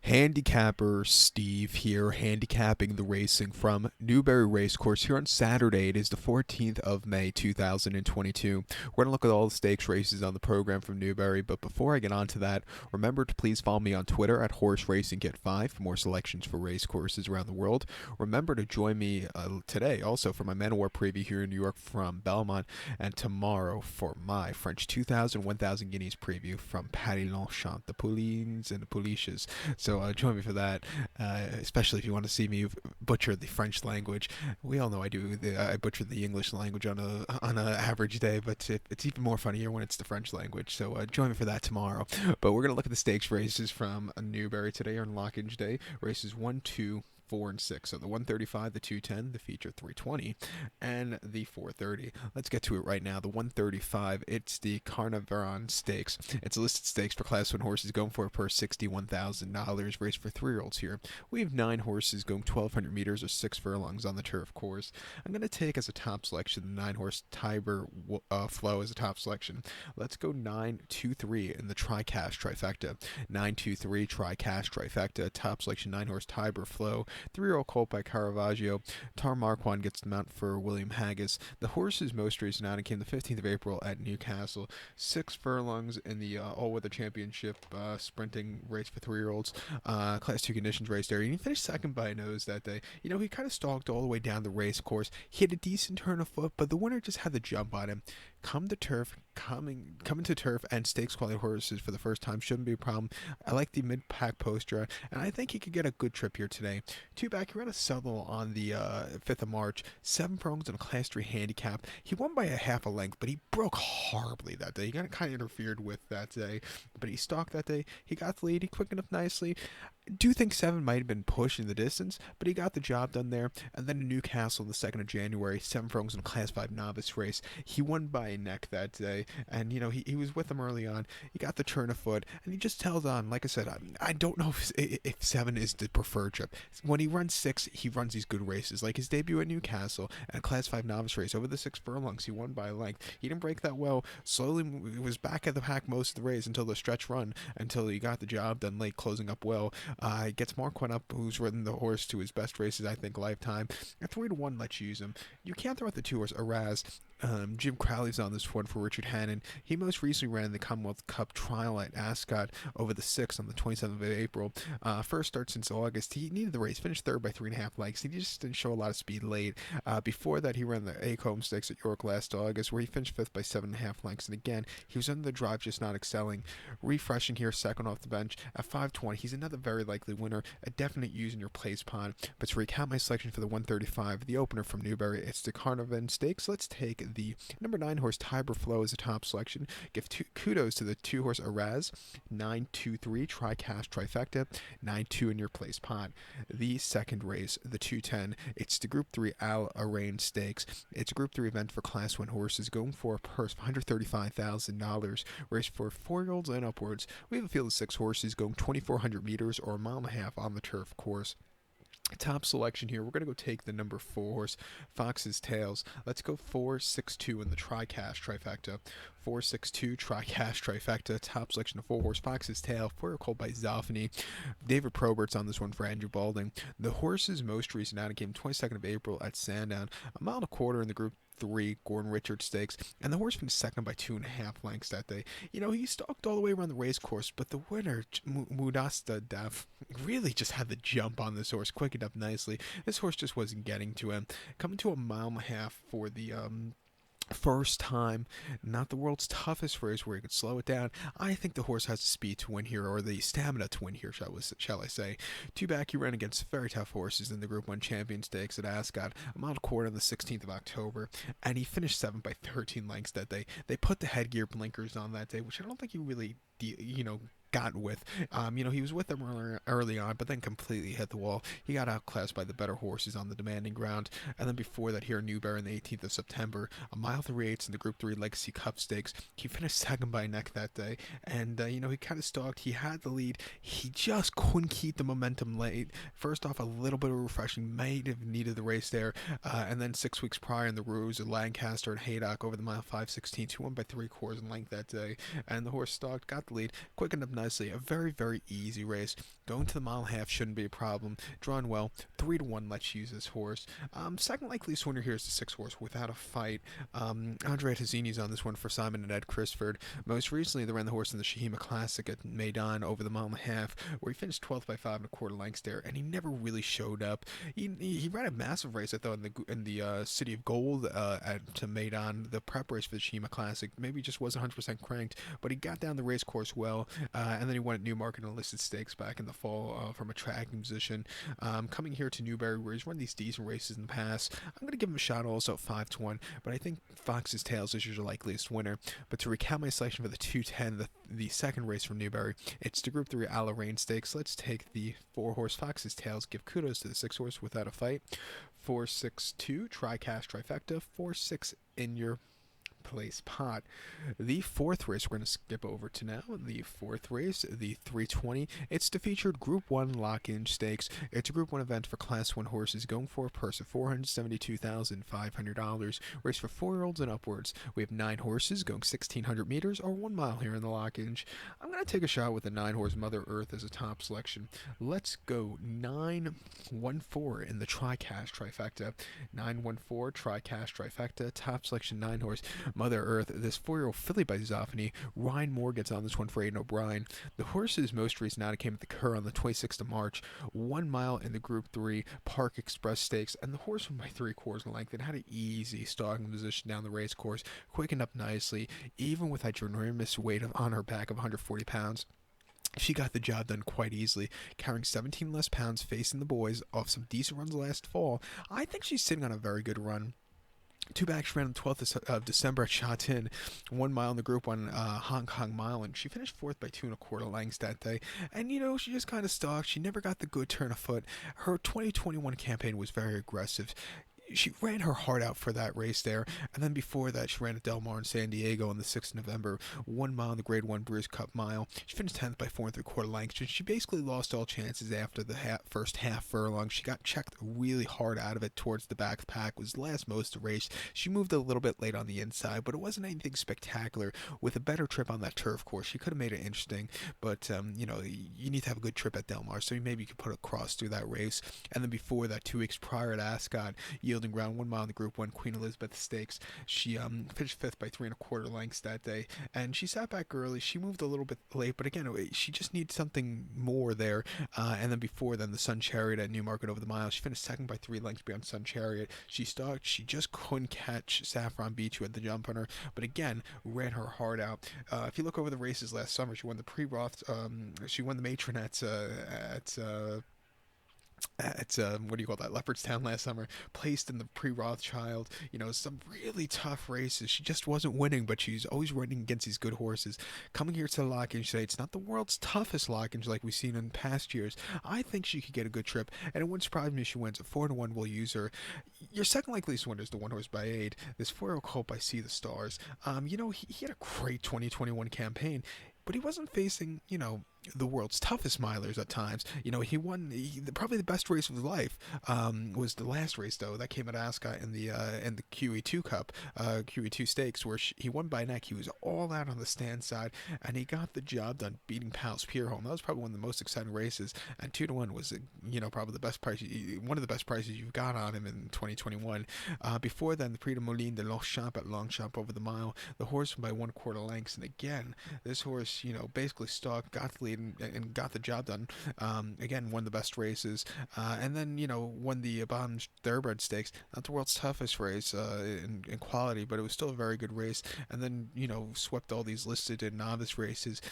Handicapper Steve here, handicapping the racing from Newbury Racecourse here on Saturday. It is the 14th of May 2022. We're going to look at all the stakes races on the program from Newbury, but before I get on to that, remember to please follow me on Twitter at Horse Racing Get 5 for more selections for race courses around the world. Remember to join me today also for my Man of War preview here in New York from Belmont, and tomorrow for my French 2000 1000 Guineas preview from Paris-Longchamp, the Poulines and the Pouliches. So join me for that, especially if you want to see me butcher the French language. We all know I do. I butcher the English language on a average day, but it's even more funnier when it's the French language. So join me for that tomorrow. But we're gonna look at the stakes races from Newbury today on Lockinge Day. Races 1, 2, 4, and 6. So the 135, the 210, the feature 320, and the 430. Let's get to it right now. The 135, it's the Carnarvon Stakes. It's a listed stakes for Class 1 horses going for a purse $61,000. Race for 3-year-olds here. We have 9 horses going 1,200 meters or 6 furlongs on the turf course. I'm going to take as a top selection the 9-horse Tiber Flow as a top selection. Let's go 9-2-3 in the Tri-Cash Trifecta. 9-2-3 Tri-Cash Trifecta. Top selection 9-horse Tiber Flow. 3-year-old colt by Caravaggio. Tar Marquand gets the mount for William Haggis. The horse's most recent outing came the 15th of April at Newcastle. 6 furlongs in the all-weather championship sprinting race for 3-year-olds. Class 2 conditions race there. And he finished second by a nose that day. You know, he kind of stalked all the way down the race course. He had a decent turn of foot, but the winner just had the jump on him. Coming to turf and stakes quality horses for the first time shouldn't be a problem. I like the mid-pack poster, and I think he could get a good trip here today. 2 back, he ran a Southwell on the 5th of March. 7 furlongs in a Class 3 handicap. He won by a half a length, but he broke horribly that day. He got kind of interfered with that day, but he stalked that day. He got the lead. He quickened up nicely. Do think 7 might have been pushing the distance, but he got the job done there. And then in Newcastle, the 2nd of January, 7 furlongs in a Class 5 novice race. He won by a neck that day, and you know he was with them early on. He got the turn of foot, and he just held on. Like I said, I don't know if 7 is the preferred trip. When he runs 6, he runs these good races, like his debut at Newcastle and a Class 5 novice race over the 6 furlongs. He won by a length. He didn't break that well. Slowly, he was back at the pack most of the race until the stretch run, until he got the job done late, closing up well. Gets Marquand up, who's ridden the horse to his best races, I think, lifetime. At 3-1, let's use him. You can't throw out the 2 horse Haras. Jim Crowley's on this one for Richard Hannon. He most recently ran the Commonwealth Cup trial at Ascot over the 6th on the 27th of April. First start since August. He needed the race, finished 3rd by 3.5 lengths. He just didn't show a lot of speed late. Before that, he ran the Lockinge Stakes at York last August, where he finished 5th by 7.5 lengths. And again, he was under the drive, just not excelling. Refreshing here, second off the bench at 5:20. He's another very likely winner, a definite use in your place pod. But to recap my selection for the 135, the opener from Newbury, it's the Carnarvon Stakes. Let's take the number 9 horse Tiber Flow as a top selection. Give kudos to the 2 horse Haras. 9-2-3 Tri-Cash Trifecta. 9-2 in your place pod. The second race, the 210, it's the Group 3 Rayyan Stakes. It's a Group 3 event for Class 1 horses going for a purse of $135,000. Race for 4-year-olds and upwards. We have a field of 6 horses going 2,400 meters or a mile and a half on the turf course. Top selection here. We're going to go take the number 4 horse, Fox's Tails. Let's go 4-6-2 in the Tri-Cash Trifecta. 4-6-2 Tri-Cash Trifecta. Top selection of 4 horse, Fox's Tail. 4-year colt by Zoffany. David Probert's on this one for Andrew Balding. The horse's most recent outing came 22nd of April at Sandown. A mile and a quarter in the Group 3 Gordon Richards Stakes, and the horse finished second by 2.5 lengths that day. You know, he stalked all the way around the race course, but the winner, Mudasta Daf, really just had the jump on this horse, quickened up nicely. This horse just wasn't getting to him. Coming to a mile and a half for the first time, not the world's toughest race where he could slow it down. I think the horse has the speed to win here, or the stamina to win here, shall I say. 2 back, he ran against very tough horses in the Group 1 Champion Stakes at Ascot, a mile and a quarter on the 16th of October, and he finished 7th by 13 lengths that day. They put the headgear blinkers on that day, which I don't think he really, got with. He was with them early on, but then completely hit the wall. He got outclassed by the better horses on the demanding ground. And then before that, here in Newbury on the 18th of September, a mile 3/8 in the Group 3 Legacy Cup Stakes. He finished second by a neck that day. And, he kind of stalked. He had the lead. He just couldn't keep the momentum late. First off, a little bit of refreshing. Might have needed the race there. And then 6 weeks prior in the Ruse at Lancaster and Haydock over the mile 5:16. He won by 3/4 in length that day. And the horse stalked, got the lead, quickened up nicely. A very, very easy race. Going to the mile and a half shouldn't be a problem. Drawn well, 3-1. Let's use this horse. Second likeliest winner here is the 6 horse Without a Fight. Andre Hazzini's on this one for Simon and Ed Crisford. Most recently, they ran the horse in the Shahima Classic at Maidan over the mile and a half, where he finished 12th by 5 1/4 lengths there, and he never really showed up. He ran a massive race, I thought, in the City of Gold to Maidan, the prep race for the Shahima Classic. Maybe just wasn't 100% cranked, but he got down the race course well, and then he won at Newmarket and Enlisted Stakes back in the fall from a tracking position. Coming here to Newbury, where he's run these decent races in the past, I'm going to give him a shot also at 5-1, but I think Fox's Tails is your likeliest winner. But to recap my selection for the 210, the second race from Newbury, it's the Group 3 Rayyan Stakes. Let's take the 4-horse Fox's Tails. Give kudos to the 6-horse Without a Fight. 4-6-2, Tri-Cash Trifecta. 4-6 in your place pot. The fourth race we're going to skip over to now. The fourth race, the 320. It's the featured Group 1 Lockinge Stakes. It's a Group 1 event for Class 1 horses going for a purse of $472,500. Race for 4-year-olds and upwards. We have 9 horses going 1,600 meters or 1 mile here in the Lockinge. I'm going to take a shot with the 9-horse Mother Earth as a top selection. Let's go 9-1-4 in the Tri-Cash Trifecta. 9-1-4 Tri-Cash Trifecta. Top selection 9-horse Mother Earth. This 4-year-old filly by Zoffany. Ryan Moore gets on this one for Aidan O'Brien. The horse's most recent outing came at the Cur on the 26th of March. 1 mile in the Group 3 Park Express Stakes, and the horse won by 3/4 length and had an easy stalking position down the race course. Quickened up nicely, even with a ginormous weight on her back of 140 pounds. She got the job done quite easily, carrying 17 less pounds, facing the boys off some decent runs last fall. I think she's sitting on a very good run. 2 back, she ran on the 12th of December at Shatin, 1 mile in the Group 1 Hong Kong Mile, and she finished 4th by 2 1/4 lengths that day. And, she just kind of stalked. She never got the good turn of foot. Her 2021 campaign was very aggressive. She ran her heart out for that race there, and then before that she ran at Del Mar in San Diego on the 6th of November, 1 mile in the Grade 1 Brews Cup Mile. She finished 10th by 4 3/4 lengths. She basically lost all chances after the first half furlong. She got checked really hard out of it towards the back of the pack, was last most of the race. She moved a little bit late on the inside, but it wasn't anything spectacular. With a better trip on that turf course, she could have made it interesting, but you need to have a good trip at Del Mar, so maybe you could put a cross through that race. And then before that, 2 weeks prior at Ascot, yielding ground, 1 mile in the Group 1 Queen Elizabeth Stakes. She finished 5th by 3 1/4 lengths that day, and she sat back early. She moved a little bit late, but again, she just needs something more there. And then before then, the Sun Chariot at Newmarket over the mile, she finished 2nd by 3 lengths beyond Sun Chariot. She stalked. She just couldn't catch Saffron Beach, who had the jump on her, but again, ran her heart out. If you look over the races last summer, she won the Pre-Roth, she won the Matronettes at what do you call that, Leopardstown last summer, placed in the Pre-Rothschild. Some really tough races. She just wasn't winning, but she's always running against these good horses. Coming here to the Lockinge, say it's not the world's toughest Lockinge like we've seen in past years. I think she could get a good trip, and it wouldn't surprise me if she wins. At 4-1, we'll use her. Your second likeliest winner is the 1-horse Bouquetot. This 4-year-old colt by See the Stars. He had a great 2021 campaign, but he wasn't facing, the world's toughest milers at times. He won probably the best race of his life. Was the last race though that came at Ascot in the QE2 Cup, QE2 Stakes, where he won by neck. He was all out on the stand side, and he got the job done, beating Pal's Pierholm. That was probably one of the most exciting races, and 2-1 was probably the best price, one of the best prices you've got on him in 2021. Before then, the Prix de Moulin de Longchamp at Longchamp over the mile. The horse won by 1/4 lengths, and again, this horse, basically stalked, got the lead, and got the job done. Again, won the best races, and then won the Bon Thoroughbred Stakes. Not the world's toughest race in quality, but it was still a very good race. And then swept all these listed and novice races.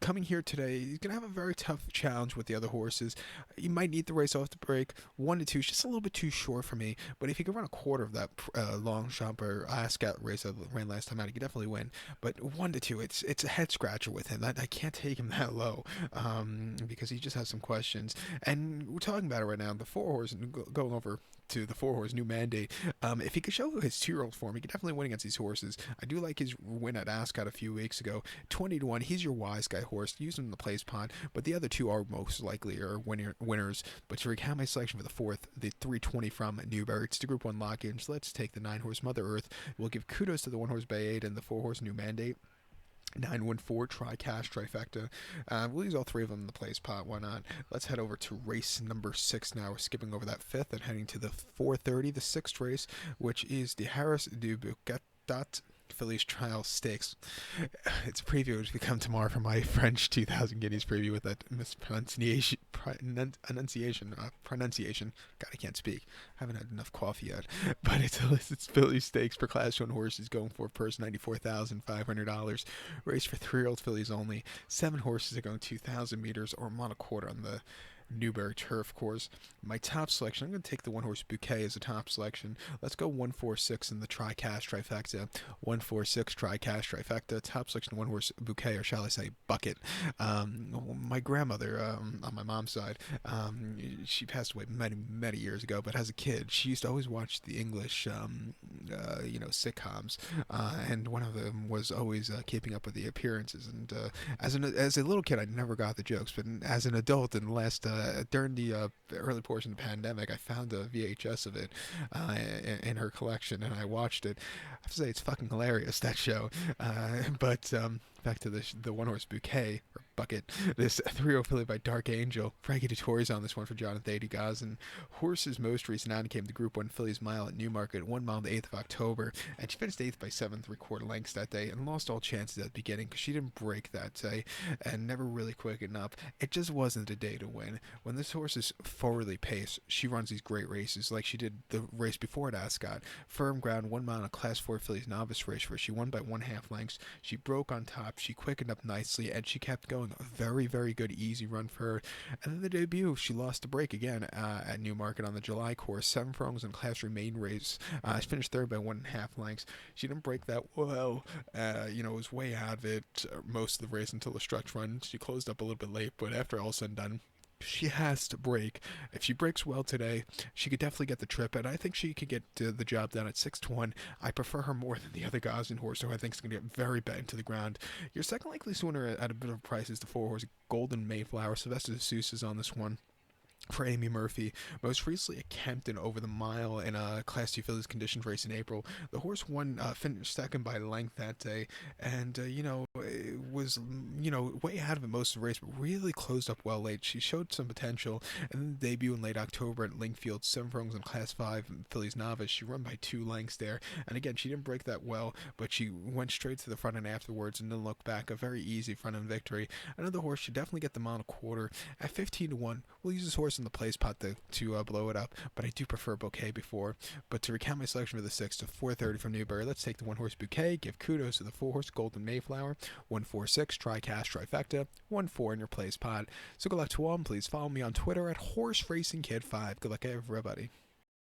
Coming here today, he's going to have a very tough challenge with the other horses. He might need the race off the break. 1-2 is just a little bit too short for me, but if he could run a quarter of that Longchamp or Ascot race I ran last time out, he could definitely win. But 1-2, it's a head scratcher with him. I can't take him that low because he just has some questions. And we're talking about it right now. The 4-horse, going over to the 4-horse new mandate. If he could show his 2-year-old form, he could definitely win against these horses. I do like his win at Ascot a few weeks ago. 20-1, he's your wise guy horse. Use him in the place pond, but the other 2 are most likely winners. But to recount my selection for the 4th, the 320 from Newbury, it's the Group 1 Lockinge. Let's take the 9-horse Mother Earth. We'll give kudos to the 1-horse Bouquetot and the 4-horse new mandate. 914 Tri-Cash Trifecta. We'll use all three of them in the place pot. Why not? Let's head over to race number 6 now. We're skipping over that fifth and heading to the 4:30, the sixth race, which is the Haras du Bouquetot Phillies Trial Stakes. It's a preview which will come tomorrow for my French 2000 Guineas preview with that pronunciation. God, I can't speak. I haven't had enough coffee yet. But it's Phillies Stakes for Class 1 horses going for purse $94,500. Race for 3-year-old fillies only. 7 horses are going 2,000 meters or a quarter on the Newbury turf course. My top selection, I'm going to take the one horse Bouquet as a top selection. Let's go 146 in the Tri-Cash Trifecta. 146 Tri-Cash Trifecta. Top selection one horse Bouquet, or shall I say Bucket. My grandmother, on my mom's side, she passed away many years ago, but as a kid, she used to always watch the English, sitcoms, and one of them was always keeping up with the appearances. And as a little kid, I never got the jokes, but as an adult in the last during the early portion of the pandemic, I found a VHS of it in her collection, and I watched it. I have to say, it's fucking hilarious, that show. But back to the one horse Bouquet, or Bucket. This 3-0 filly by Dark Angel. Frankie Dettori's on this one for Jonathan Gazin. Horse's most recent outing came the Group 1 Fillies Mile at Newmarket, 1 mile on the 8th of October, and she finished 8th by 7 3/4 lengths that day and lost all chances at the beginning because she didn't break that day and never really quickened up. It just wasn't a day to win. When this horse is forwardly paced, she runs these great races like she did the race before at Ascot. Firm ground, 1 mile in a Class 4 Fillies novice race where she won by 1/2 lengths. She broke on top, she quickened up nicely, and she kept going. A very, very good, easy run for her. And then the debut, she lost the break again at Newmarket on the July course. 7 furlongs in Class 3 main race. She finished third by 1.5 lengths. She didn't break that well. Was way out of it most of the race until the stretch run. She closed up a little bit late, but after all said and done, she has to break. If she breaks well today, she could definitely get the trip, and I think she could get the job done at 6-1. I prefer her more than the other Gazin horse, who I think is going to get very bent into the ground. Your second likely winner at a bit of a price is the 4 horse Golden Mayflower. Sylvester DeSouza is on this one for Amy Murphy. Most recently at Kempton over the mile in a Class 2 Fillies conditions race in April. The horse finished second by length that day, and it was way out of it most of the race, but really closed up well late. She showed some potential, and then the debut in late October at Linkfield, 7 furlongs in Class 5 Fillies novice. She run by 2 lengths there, and again, she didn't break that well, but she went straight to the front end afterwards and didn't look back. A very easy front end victory. Another horse should definitely get the mile and a quarter at 15-1. We'll use this horse in the place pot to blow it up, but I do prefer Bouquet before. But to recount my selection for the 6 to 4:30 from Newbury, let's take the 1 horse Bouquet, give kudos to the 4 horse Golden Mayflower, 146 Tri-Cash Trifecta, 1-4 in your place pot. So good luck to all, and please follow me on Twitter at HorseRacingKid5. Good luck, everybody.